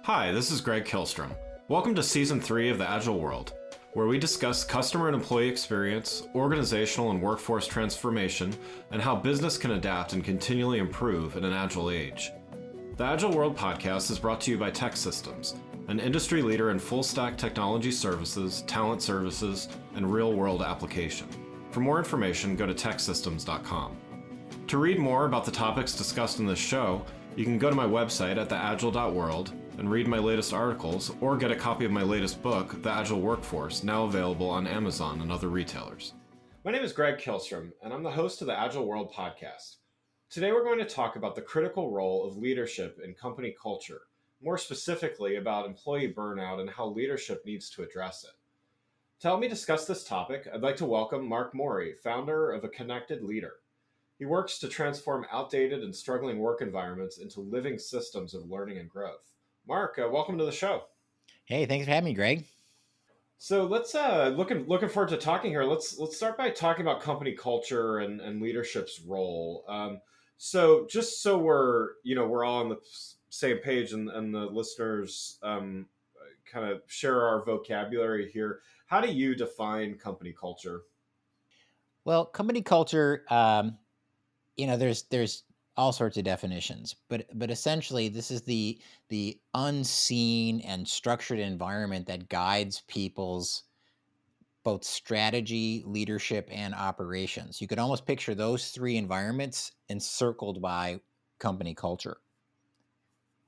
Hi, this is Greg Kilstrom. Welcome to Season 3 of the Agile World, where we discuss customer and employee experience, organizational and workforce transformation, and how business can adapt and continually improve in an agile age. The Agile World podcast is brought to you by TEKsystems, an industry leader in full-stack technology services, talent services, and real-world application. For more information, go to teksystems.com. To read more about the topics discussed in this show, you can go to my website at theagile.world and read my latest articles, or get a copy of my latest book, The Agile Workforce, now available on Amazon and other retailers. My name is Greg Kilstrom, and I'm the host of the Agile World podcast. Today we're going to talk about the critical role of leadership in company culture, more specifically about employee burnout and how leadership needs to address it. To help me discuss this topic, I'd like to welcome Mark Morey, founder of A Connected Leader. He works to transform outdated and struggling work environments into living systems of learning and growth. Mark, welcome to the show. Hey, thanks for having me, Greg. So let's looking forward to talking here. Let's start by talking about company culture and leadership's role. So just so we're all on the same page and the listeners kind of share our vocabulary here. How do you define company culture? Well, company culture, there's all sorts of definitions, but essentially, this is the unseen and structured environment that guides people's both strategy, leadership, and operations. You could almost picture those three environments encircled by company culture.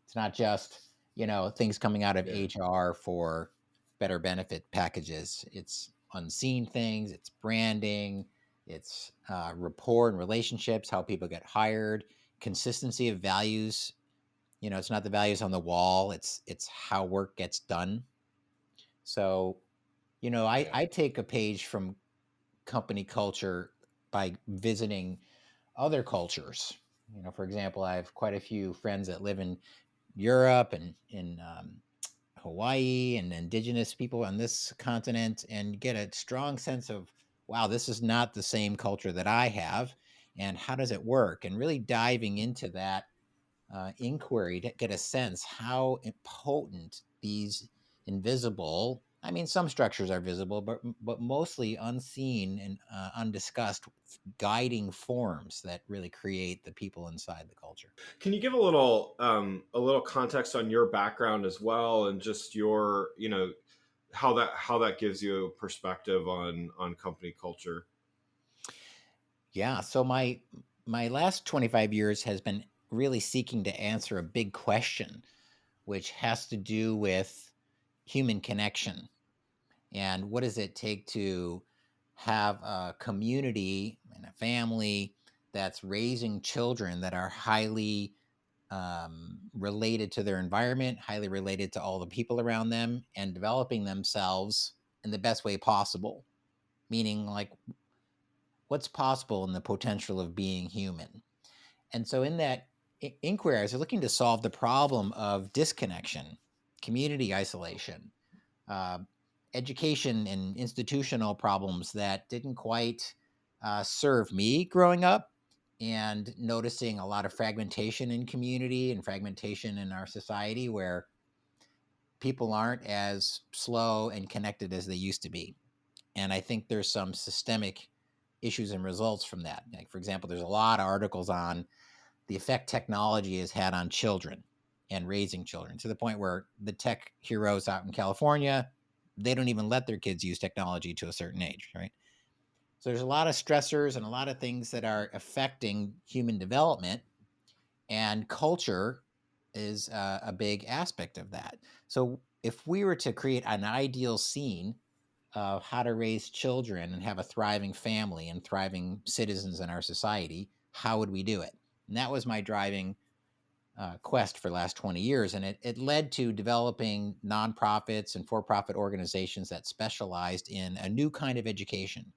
It's not just things coming out of HR for better benefit packages. It's unseen things. It's branding. It's rapport and relationships, how people get hired, consistency of values. It's not the values on the wall. It's how work gets done. So, I take a page from company culture by visiting other cultures. For example, I have quite a few friends that live in Europe and in Hawaii and indigenous people on this continent, and get a strong sense of, wow, this is not the same culture that I have, and how does it work? And really diving into that inquiry to get a sense how potent these invisible, I mean, some structures are visible, but mostly unseen and undiscussed guiding forms that really create the people inside the culture. Can you give a little context on your background as well, and just your how that gives you a perspective on company culture? Yeah. So my last 25 years has been really seeking to answer a big question, which has to do with human connection and what does it take to have a community and a family that's raising children that are highly related to their environment, highly related to all the people around them, and developing themselves in the best way possible. Meaning, like, what's possible in the potential of being human. And so, in that inquiry, I was looking to solve the problem of disconnection, community isolation, uh, education and institutional problems that didn't quite serve me growing up, and noticing a lot of fragmentation in community and fragmentation in our society where people aren't as slow and connected as they used to be. And I think there's some systemic issues and results from that. Like, for example, there's a lot of articles on the effect technology has had on children and raising children, to the point where the tech heroes out in California, they don't even let their kids use technology to a certain age, right? So there's a lot of stressors and a lot of things that are affecting human development, and culture is a big aspect of that. So if we were to create an ideal scene of how to raise children and have a thriving family and thriving citizens in our society, how would we do it? And that was my driving quest for the last 20 years. And it led to developing nonprofits and for-profit organizations that specialized in a new kind of education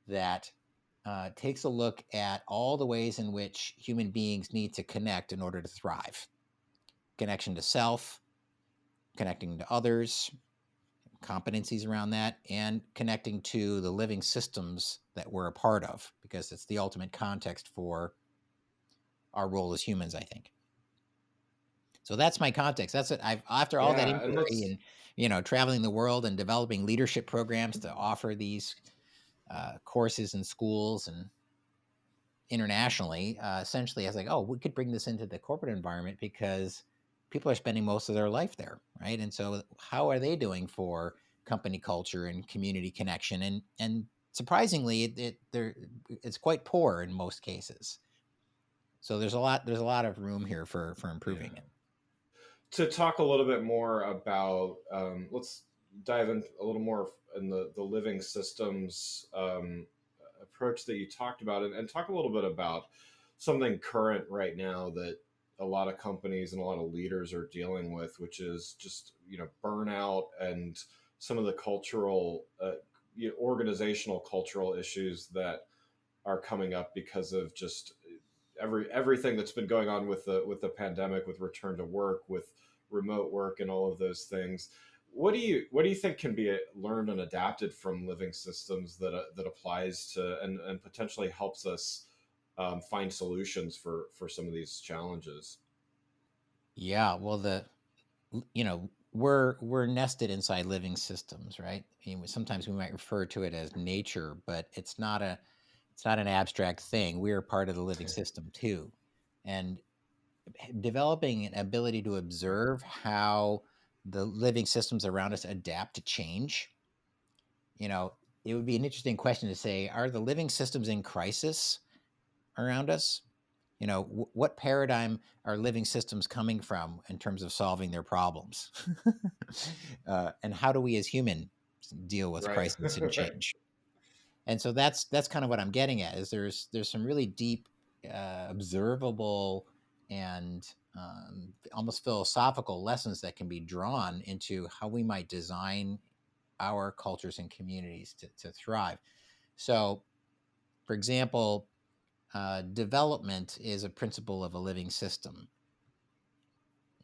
that takes a look at all the ways in which human beings need to connect in order to thrive. Connection to self, connecting to others, competencies around that, and connecting to the living systems that we're a part of, because it's the ultimate context for our role as humans, I think. So that's my context. That's it. I've after all that Yeah, and inquiry let's and traveling the world and developing leadership programs to offer these courses in schools and internationally. Essentially, I was like, oh, we could bring this into the corporate environment because people are spending most of their life there, right? And so, how are they doing for company culture and community connection? And surprisingly, it's quite poor in most cases. So there's a lot of room here for improving yeah. it. To talk a little bit more about, let's dive in a little more in the living systems approach that you talked about, and talk a little bit about something current right now that a lot of companies and a lot of leaders are dealing with, which is just burnout and some of the cultural, organizational cultural issues that are coming up because of just everything that's been going on with the pandemic, with return to work, with remote work, and all of those things. What do you think can be learned and adapted from living systems that applies to and potentially helps us find solutions for some of these challenges? Yeah, well, we're nested inside living systems, right? I mean, sometimes we might refer to it as nature, but it's not an abstract thing. We are part of the living system too, and developing an ability to observe how the living systems around us adapt to change. You know, it would be an interesting question to say: are the living systems in crisis around us? What paradigm are living systems coming from in terms of solving their problems? And how do we as humans deal with Right. crisis and Right. change? And so that's kind of what I'm getting at is there's some really deep, observable, and almost philosophical lessons that can be drawn into how we might design our cultures and communities to thrive. So, for example, development is a principle of a living system.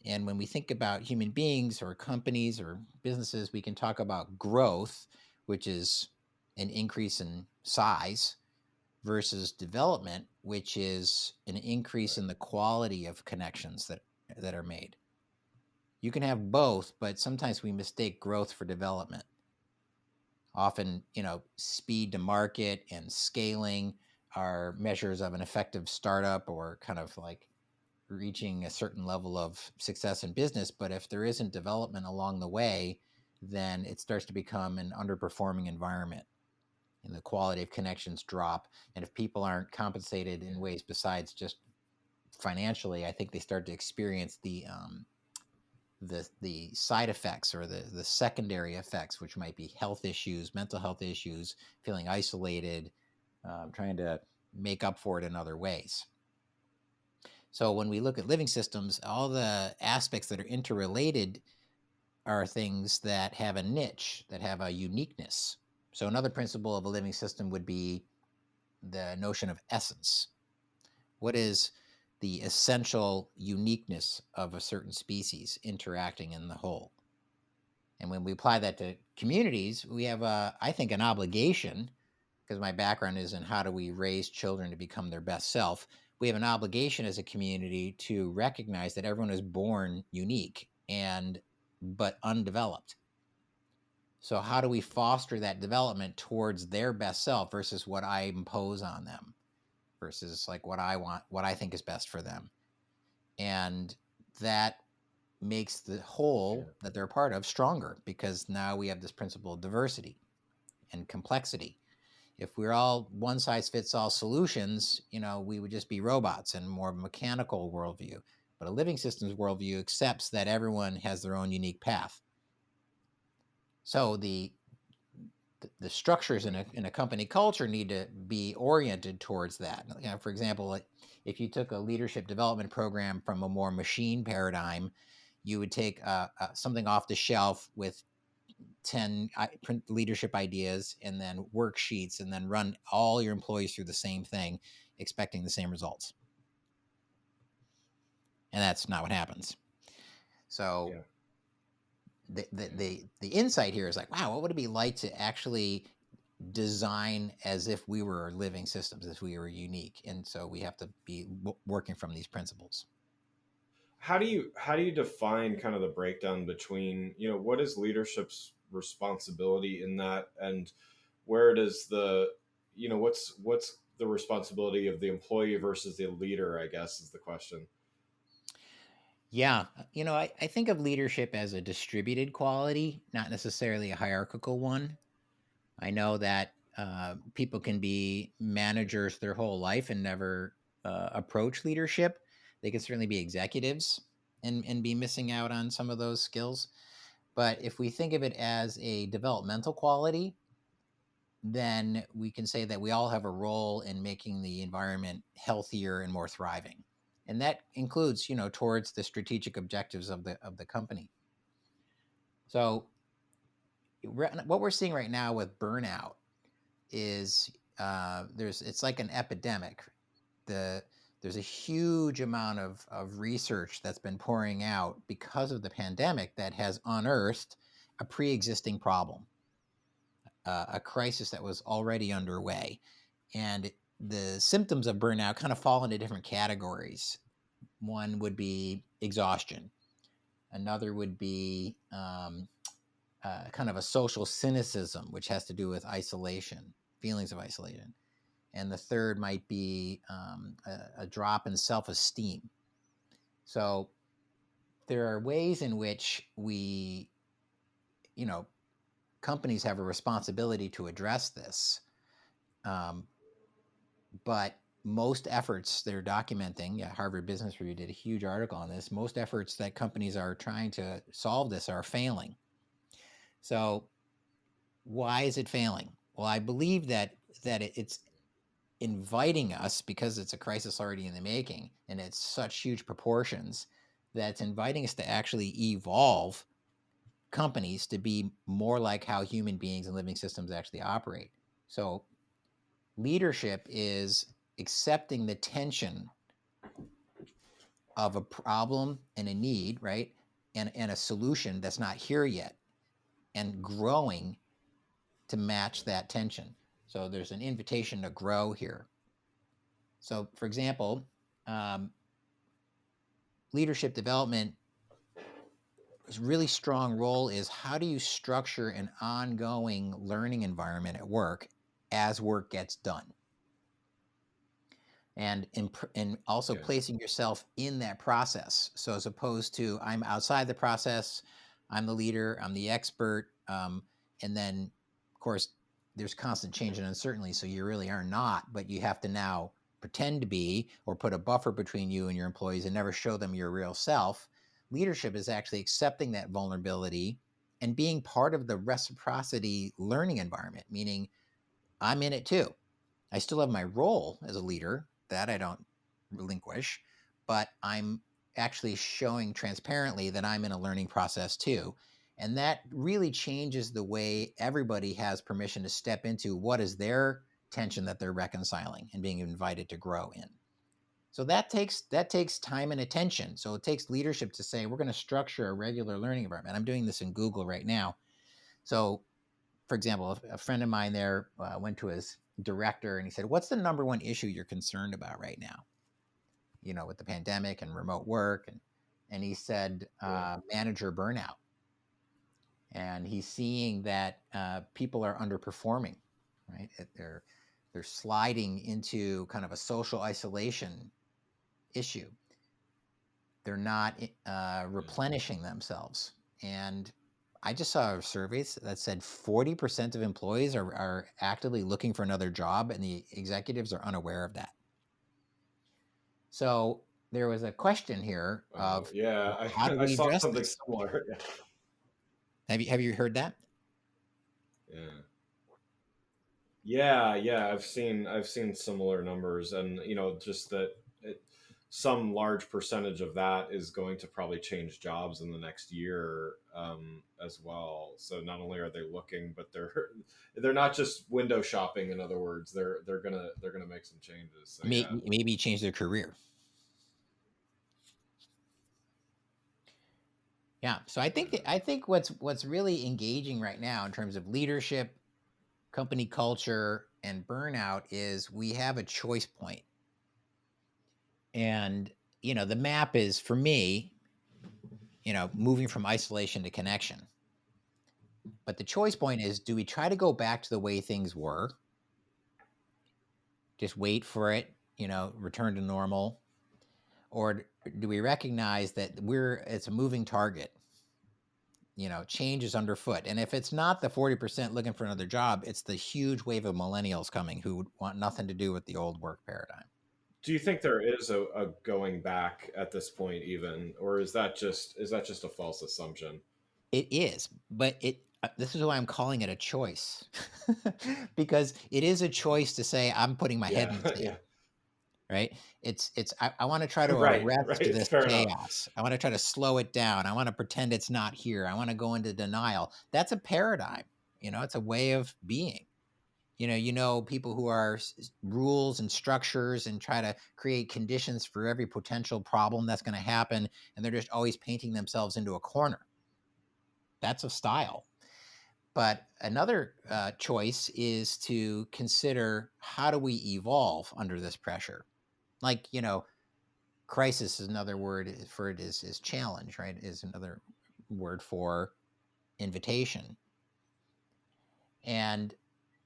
And when we think about human beings or companies or businesses, we can talk about growth, which is an increase in size, versus development, which is an increase Right. in the quality of connections that are made. You can have both, but sometimes we mistake growth for development. Often, speed to market and scaling are measures of an effective startup or kind of like reaching a certain level of success in business. But if there isn't development along the way, then it starts to become an underperforming environment and the quality of connections drop. And if people aren't compensated in ways besides just financially, I think they start to experience the side effects or the secondary effects, which might be health issues, mental health issues, feeling isolated, trying to make up for it in other ways. So when we look at living systems, all the aspects that are interrelated are things that have a niche, that have a uniqueness. So another principle of a living system would be the notion of essence. What is the essential uniqueness of a certain species interacting in the whole? And when we apply that to communities, we have, I think, an obligation, because my background is in how do we raise children to become their best self. We have an obligation as a community to recognize that everyone is born unique and but undeveloped. So how do we foster that development towards their best self versus what I impose on them, versus like what I want, what I think is best for them? And that makes the Yeah. whole that they're a part of stronger because now we have this principle of diversity and complexity. If we're all one size fits all solutions, we would just be robots and more mechanical worldview. But a living systems worldview accepts that everyone has their own unique path. So the structures in Right. a company culture need to be oriented towards that. For example, like if you took a leadership development program from a more machine paradigm, you would take something off the shelf with 10 print leadership ideas and then worksheets and then run all your employees through the same thing, expecting the same results. And that's not what happens. So Yeah. the insight here is like, wow, what would it be like to actually design as if we were living systems, as we were unique? And so we have to be working from these principles. how do you define kind of the breakdown between, what is leadership's responsibility in that, and where does what's the responsibility of the employee versus the leader, I guess, is the question. Yeah. I think of leadership as a distributed quality, not necessarily a hierarchical one. I know that people can be managers their whole life and never approach leadership. They can certainly be executives and be missing out on some of those skills. But if we think of it as a developmental quality, then we can say that we all have a role in making the environment healthier and more thriving. And that includes, towards the strategic objectives of the company. So what we're seeing right now with burnout is it's like an epidemic. There's a huge amount of research that's been pouring out because of the pandemic that has unearthed a pre-existing problem, a crisis that was already underway. And the symptoms of burnout kind of fall into different categories. One would be exhaustion. Another would be kind of a social cynicism, which has to do with isolation, feelings of isolation. And the third might be a drop in self-esteem. So there are ways in which companies have a responsibility to address this. But most efforts they're documenting, Harvard Business Review did a huge article on this. Most efforts that companies are trying to solve this are failing. So why is it failing? Well, I believe that it's inviting us, because it's a crisis already in the making and it's such huge proportions, that it's inviting us to actually evolve companies to be more like how human beings and living systems actually operate. So leadership is accepting the tension of a problem and a need, right? And a solution that's not here yet, and growing to match that tension. So there's an invitation to grow here. So, for example, leadership development, a really strong role is how do you structure an ongoing learning environment at work as work gets done? And also Yeah. placing yourself in that process. So as opposed to I'm outside the process, I'm the leader, I'm the expert, and then of course there's constant change and uncertainty, so you really are not, but you have to now pretend to be, or put a buffer between you and your employees and never show them your real self. Leadership is actually accepting that vulnerability and being part of the reciprocity learning environment, meaning I'm in it too. I still have my role as a leader that I don't relinquish, but I'm actually showing transparently that I'm in a learning process too. And that really changes the way everybody has permission to step into what is their tension that they're reconciling and being invited to grow in. So that takes time and attention. So it takes leadership to say, we're going to structure a regular learning environment. I'm doing this in Google right now. So for example, a friend of mine there went to his director and he said, "What's the number one issue you're concerned about right now? With the pandemic and remote work." And he said, Yeah. manager burnout. And he's seeing that people are underperforming, right? They're sliding into kind of a social isolation issue. They're not replenishing themselves. And I just saw surveys that said 40% of employees are actively looking for another job, and the executives are unaware of that. So there was a question here of Yeah, how do I we saw address something this? similar. Yeah. Have you heard that? Yeah. Yeah, I've seen similar numbers, and just that some large percentage of that is going to probably change jobs in the next year, as well. So not only are they looking, but they're not just window shopping. In other words, they're gonna make some changes. So yeah, Maybe change their career. Yeah. So yeah, I think what's really engaging right now in terms of leadership, company culture, and burnout is we have a choice point. And the map is, for me, moving from isolation to connection. But the choice point is, do we try to go back to the way things were? Just wait for it, return to normal? Or do we recognize that it's a moving target? Change is underfoot. And if it's not the 40% looking for another job, it's the huge wave of millennials coming who want nothing to do with the old work paradigm. Do you think there is a going back at this point even, or is that just a false assumption? It is, but this is why I'm calling it a choice. Because it is a choice to say, I'm putting my head Yeah, in the sand. yeah. Right? I want to try to Right, arrest right. this Fair enough. chaos. I want to try to slow it down. I want to pretend it's not here. I want to go into denial. That's a paradigm. It's a way of being. People who are rules and structures and try to create conditions for every potential problem that's going to happen, and they're just always painting themselves into a corner. That's a style. But another choice is to consider, how do we evolve under this pressure? Like, crisis is another word for it, is challenge, right? Is another word for invitation. And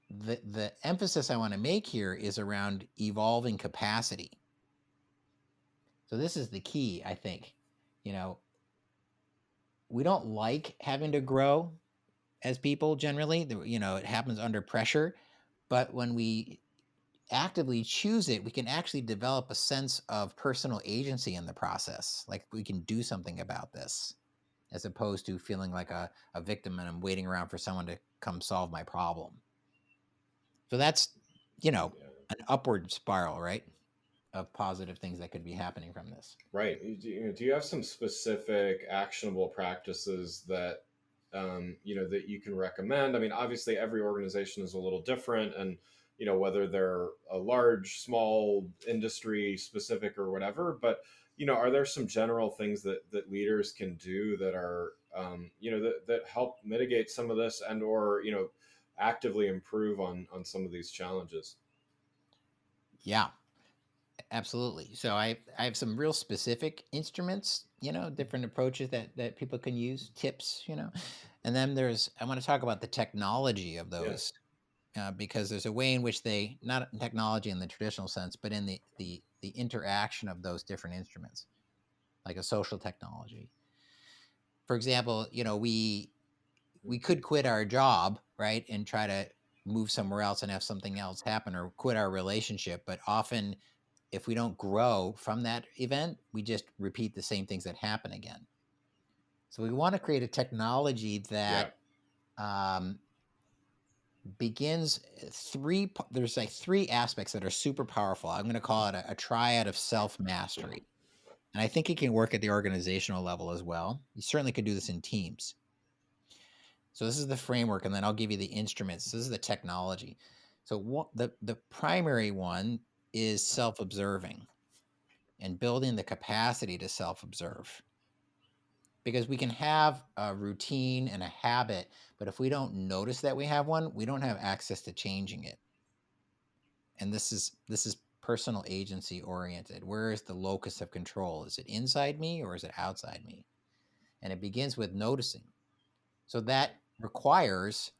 the emphasis I want to make here is around evolving capacity. So this is the key, I think. We don't like having to grow as people generally. It happens under pressure. But when we actively choose it, we can actually develop a sense of personal agency in the process. Like, we can do something about this, as opposed to feeling like a victim and I'm waiting around for someone to come solve my problem. So that's, Yeah. an upward spiral, right, of positive things that could be happening from this. Right. Do you have some specific actionable practices that that you can recommend? I mean, obviously, every organization is a little different, and whether they're a large, small, industry specific or whatever. But are there some general things that leaders can do that are that help mitigate some of this and or actively improve on some of these challenges? Yeah, absolutely. So I have some real specific instruments, different approaches that people can use, tips, and then I want to talk about the technology of Yeah. those, because there's a way in which not technology in the traditional sense, but in the interaction of those different instruments, like a social technology. For example, we could quit our job, right, and try to move somewhere else and have something else happen, or quit our relationship. But often, if we don't grow from that event, we just repeat the same things that happen again. So we want to create a technology Yeah. that um, begins there's like three aspects that are super powerful. I'm going to call it a triad of self-mastery. And I think it can work at the organizational level as well. You certainly could do this in teams. So this is the framework, and then I'll give you the instruments. This is the technology. So the primary one is self-observing and building the capacity to self-observe. Because we can have a routine and a habit, but if we don't notice that we have one, we don't have access to changing it. And this is personal agency oriented. Where is the locus of control? Is it inside me or is it outside me? And it begins with noticing. So that requires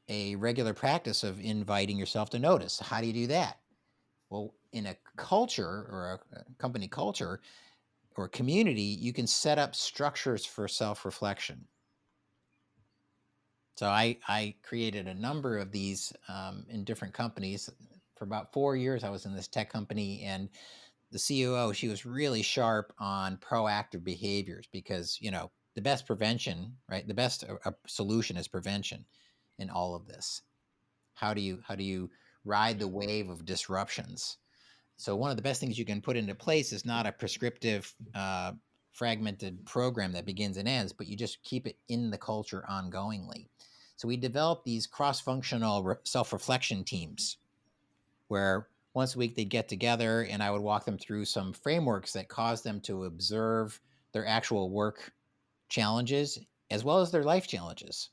a regular practice of inviting yourself to notice. How do you do that? Well, in a culture or a company culture or a community, you can set up structures for self-reflection. So I created a number of these in different companies. For about 4 years, I was in this tech company, and the COO, she was really sharp on proactive behaviors, because the best prevention, right? The best solution is prevention in all of this. How do you ride the wave of disruptions? So one of the best things you can put into place is not a prescriptive, fragmented program that begins and ends, but you just keep it in the culture ongoingly. So we developed these cross-functional self-reflection teams, where once a week they'd get together and I would walk them through some frameworks that cause them to observe their actual work challenges as well as their life challenges,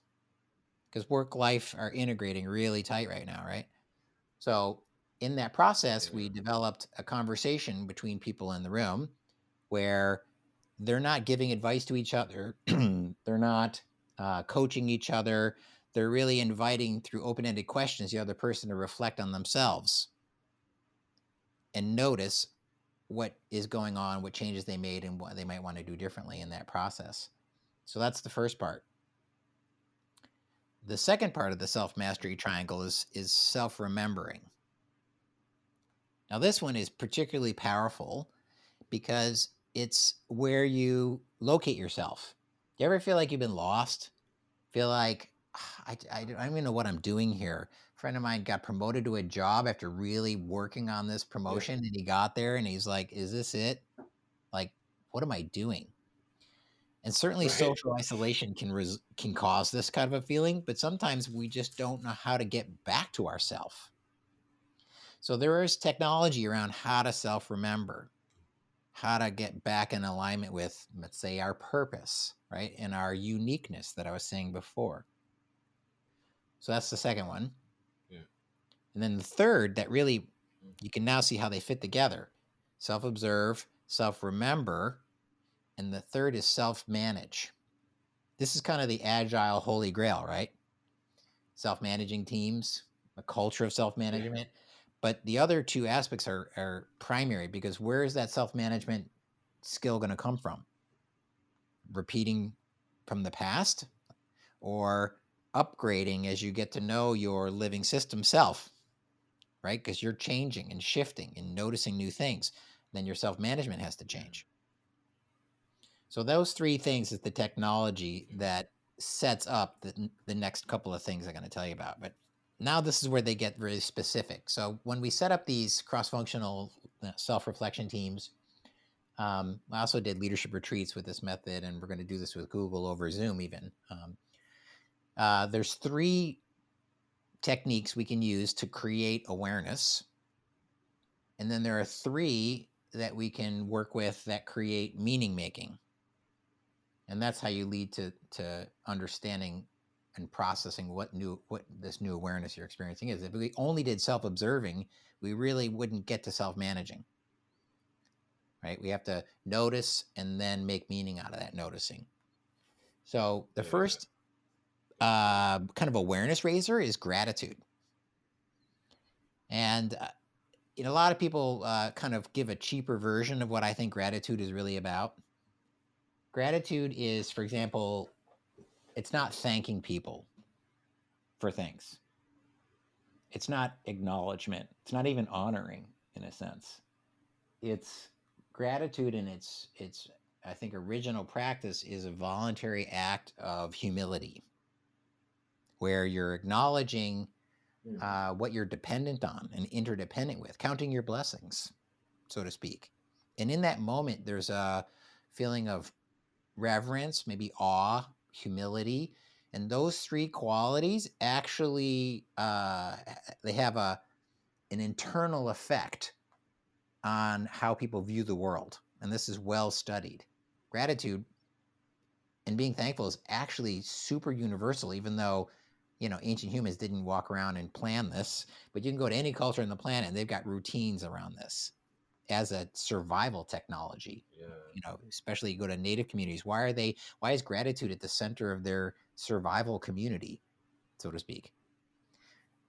because work life are integrating really tight right now, right? So in that process, Yeah. we developed a conversation between people in the room where they're not giving advice to each other. They're not coaching each other. They're really inviting, through open-ended questions, the other person to reflect on themselves and notice what is going on, what changes they made, and what they might want to do differently in that process. So that's the first part. The second part of the self-mastery triangle is self-remembering. Now, this one is particularly powerful because it's where you locate yourself. Do you ever feel like you've been lost? Feel like, I don't even know what I'm doing here. A friend of mine got promoted to a job after really working on this promotion, and he got there and he's like, is this it? Like, what am I doing? And certainly Right. social isolation can cause this kind of a feeling, but sometimes we just don't know how to get back to ourselves. So there is technology around how to self-remember, how to get back in alignment with, let's say, our purpose, right? And our uniqueness that I was saying before. So that's the second one. Yeah. And then the third, that really, you can now see how they fit together. Self-observe, self-remember, and the third is self-manage. This is kind of the agile holy grail, right? Self-managing teams, a culture of self-management. But the other two aspects are primary, because where is that self-management skill going to come from? Repeating from the past, or upgrading as you get to know your living system self, right? Because you're changing and shifting and noticing new things. Then your self-management has to change. So those three things is the technology that sets up the next couple of things I'm going to tell you about. But now this is where they get very specific. So when we set up these cross-functional self-reflection teams, I also did leadership retreats with this method, and we're going to do this with Google over Zoom even. There's three techniques we can use to create awareness. And then there are three that we can work with that create meaning making. And that's how you lead to understanding and processing what this new awareness you're experiencing is. If we only did self-observing, we really wouldn't get to self-managing, right? We have to notice and then make meaning out of that noticing. So the first kind of awareness raiser is gratitude. And a lot of people kind of give a cheaper version of what I think gratitude is really about. Gratitude is, for example, it's not thanking people for things. It's not acknowledgement. It's not even honoring, in a sense. It's gratitude, and its I think original practice is a voluntary act of humility, where you're acknowledging what you're dependent on and interdependent with, counting your blessings, so to speak. And in that moment, there's a feeling of reverence, maybe awe, humility. And those three qualities actually, they have an internal effect on how people view the world. And this is well studied. Gratitude and being thankful is actually super universal, even though, ancient humans didn't walk around and plan this. But you can go to any culture on the planet and they've got routines around this as a survival technology. Especially you go to native communities. Why is gratitude at the center of their survival community, so to speak?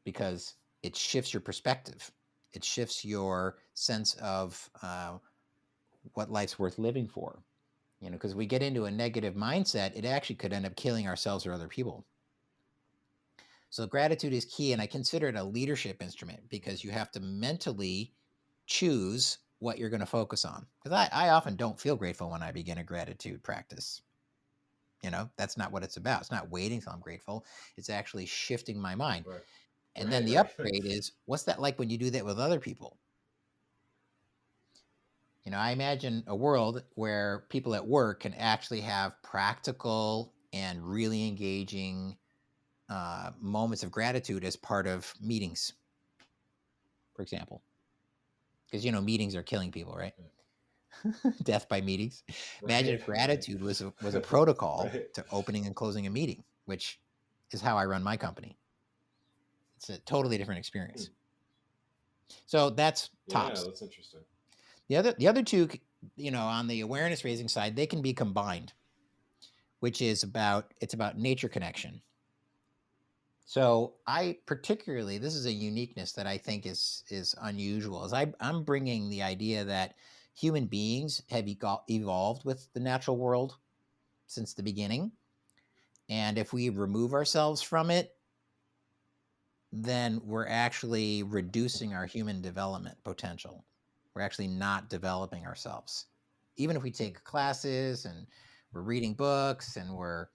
Because it shifts your perspective. It shifts your sense of what life's worth living for. Because we get into a negative mindset, it actually could end up killing ourselves or other people. So gratitude is key, and I consider it a leadership instrument, because you have to mentally choose what you're going to focus on. Because I often don't feel grateful when I begin a gratitude practice. That's not what it's about. It's not waiting till I'm grateful. It's actually shifting my mind. Right. And then the upgrade is, what's that like when you do that with other people? I imagine a world where people at work can actually have practical and really engaging moments of gratitude as part of meetings, for example. Because, meetings are killing people, right? Death by meetings. Imagine if gratitude was a protocol to opening and closing a meeting, which is how I run my company. It's a totally different experience. So that's tops. Yeah, that's interesting. The other two on the awareness raising side, they can be combined, which is about nature connection. So this is a uniqueness that I think is unusual. I'm bringing the idea that human beings have evolved with the natural world since the beginning, and if we remove ourselves from it, then we're actually reducing our human development potential. We're actually not developing ourselves. Even if we take classes and we're reading books and we're,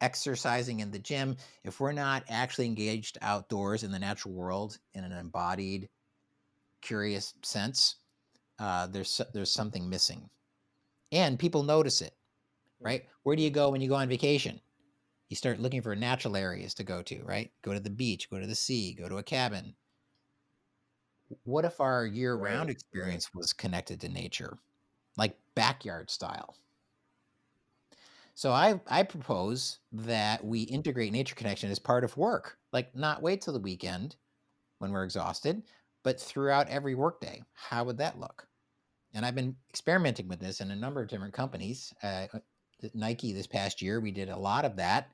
exercising in the gym, if we're not actually engaged outdoors in the natural world in an embodied, curious sense, there's something missing. And people notice it, right? Where do you go when you go on vacation? You start looking for natural areas to go to, right? Go to the beach, go to the sea, go to a cabin. What if our year-round experience was connected to nature, like backyard style? So I propose that we integrate nature connection as part of work, like not wait till the weekend when we're exhausted, but throughout every workday. How would that look? And I've been experimenting with this in a number of different companies. Nike this past year, we did a lot of that,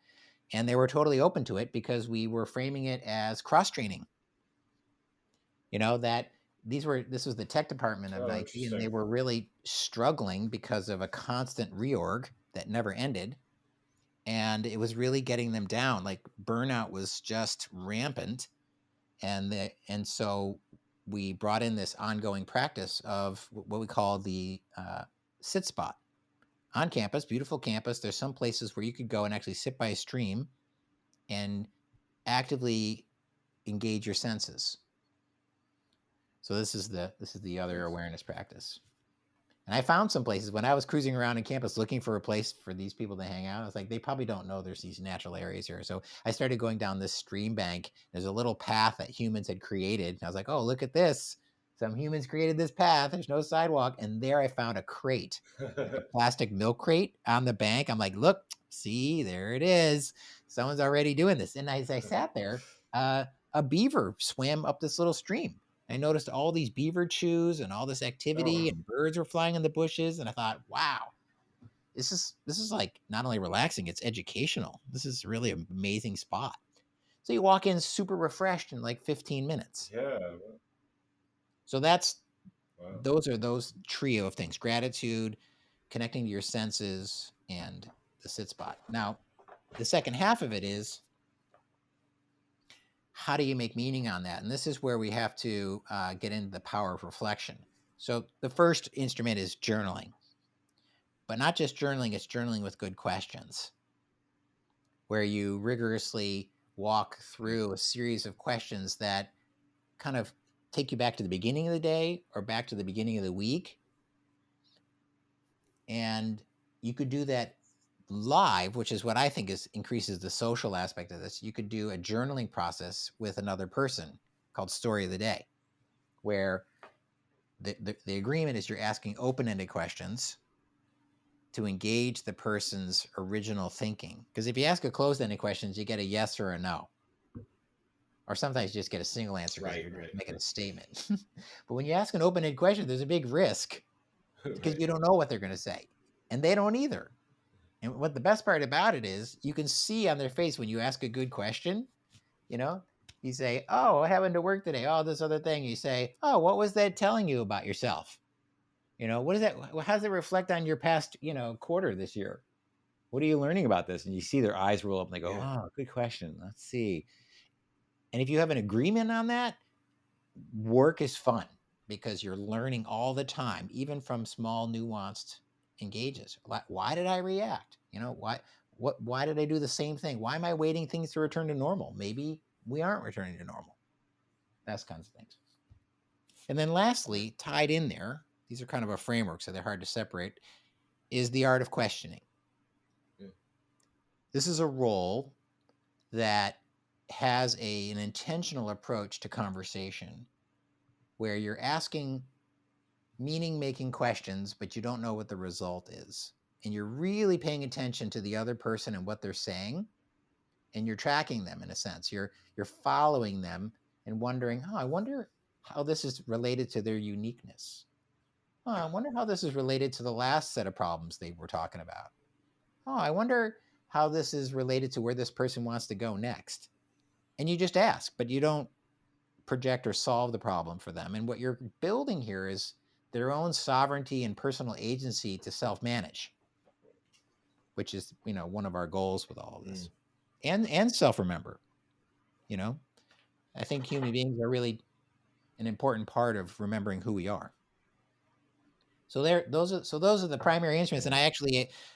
and they were totally open to it because we were framing it as cross training. That this was the tech department of Nike, and they were really struggling because of a constant reorg that never ended. And it was really getting them down. Like burnout was just rampant. And so we brought in this ongoing practice of what we call the sit spot on campus, beautiful campus. There's some places where you could go and actually sit by a stream and actively engage your senses. So this is the other awareness practice. And I found some places when I was cruising around in campus looking for a place for these people to hang out. I was like, they probably don't know there's these natural areas here. So I started going down this stream bank. There's a little path that humans had created. And I was like, oh, look at this. Some humans created this path. There's no sidewalk. And there I found a crate, like a plastic milk crate on the bank. I'm like, look, see, there it is. Someone's already doing this. And as I sat there, a beaver swam up this little stream. I noticed all these beaver chews and all this activity, and birds were flying in the bushes. And I thought, wow, this is like not only relaxing, it's educational. This is really an amazing spot. So you walk in super refreshed in like 15 minutes. Yeah. So those trio of things: gratitude, connecting to your senses, and the sit spot. Now, the second half of it is, how do you make meaning on that? And this is where we have to get into the power of reflection. So the first instrument is journaling, but not just journaling, it's journaling with good questions, where you rigorously walk through a series of questions that kind of take you back to the beginning of the day or back to the beginning of the week. And you could do that live, which is what I think increases the social aspect of this. You could do a journaling process with another person called Story of the Day, where the agreement is you're asking open-ended questions to engage the person's original thinking. Because if you ask a closed-ended questions, you get a yes or a no. Or sometimes you just get a single answer because you're making a statement. But when you ask an open-ended question, there's a big risk because you don't know what they're going to say. And they don't either. And what the best part about it is you can see on their face when you ask a good question, you say, oh, what happened to work today? Oh, this other thing. You say, oh, what was that telling you about yourself? What is that? How does it reflect on your past, quarter this year? What are you learning about this? And you see their eyes roll up and they go, oh, good question. Let's see. And if you have an agreement on that, work is fun because you're learning all the time, even from small, nuanced engages. Why did I react? Why did I do the same thing? Why am I waiting things to return to normal? Maybe we aren't returning to normal. Those kinds of things. And then lastly, tied in there, these are kind of a framework, so they're hard to separate, is the art of questioning. Yeah. This is a role that has an intentional approach to conversation where you're asking meaning-making questions, but you don't know what the result is. And you're really paying attention to the other person and what they're saying, and you're tracking them in a sense. You're following them and wondering, I wonder how this is related to their uniqueness. Oh, I wonder how this is related to the last set of problems they were talking about. Oh, I wonder how this is related to where this person wants to go next. And you just ask, but you don't project or solve the problem for them. And what you're building here is their own sovereignty and personal agency to self-manage, which is, one of our goals with all of this. And self-remember, you know. I think human beings are really an important part of remembering who we are. So those are the primary instruments. And I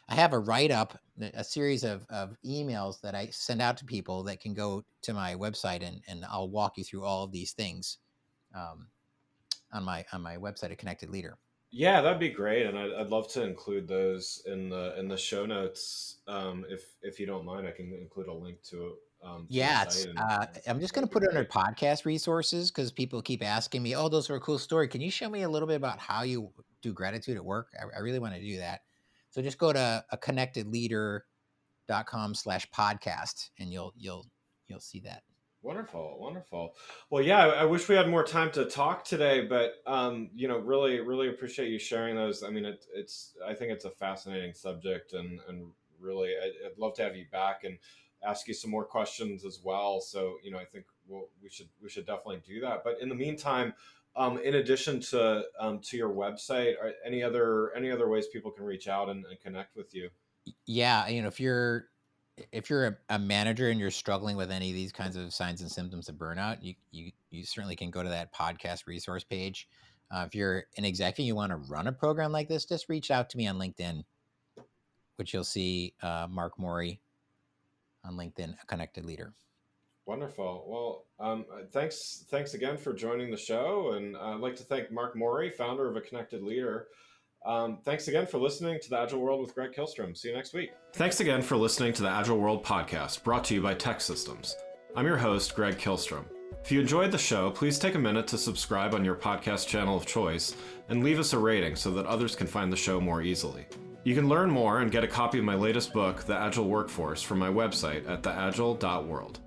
have a write-up, a series of emails that I send out to people that can go to my website, and I'll walk you through all of these things on my website, A Connected Leader. Yeah, that'd be great, and I'd love to include those in the show notes. If you don't mind, I can include a link to the Yeah, site. I'm just going That'd to be put it under great. podcast resources because people keep asking me, "Oh, those are a cool story. Can you show me a little bit about how you do gratitude at work?" I really want to do that. So just go to aconnectedleader.com/podcast and you'll see that. Wonderful, wonderful. Well, yeah, I wish we had more time to talk today, but really, really appreciate you sharing those. I mean, I think it's a fascinating subject, and really, I'd love to have you back and ask you some more questions as well. So, I think we should definitely do that. But in the meantime, in addition to your website, are any other ways people can reach out and connect with you? Yeah, if you're a manager and you're struggling with any of these kinds of signs and symptoms of burnout, you certainly can go to that podcast resource page. If you're an executive and you want to run a program like this, just reach out to me on LinkedIn, which you'll see Mark Morey on LinkedIn, A Connected Leader. Wonderful. Well, thanks again for joining the show, and I'd like to thank Mark Morey, founder of A Connected Leader. Thanks again for listening to the Agile World with Greg Kilstrom. See you next week. Thanks again for listening to the Agile World podcast, brought to you by Tech Systems. I'm your host, Greg Kilstrom. If you enjoyed the show, please take a minute to subscribe on your podcast channel of choice and leave us a rating so that others can find the show more easily. You can learn more and get a copy of my latest book, The Agile Workforce, from my website at theagile.world.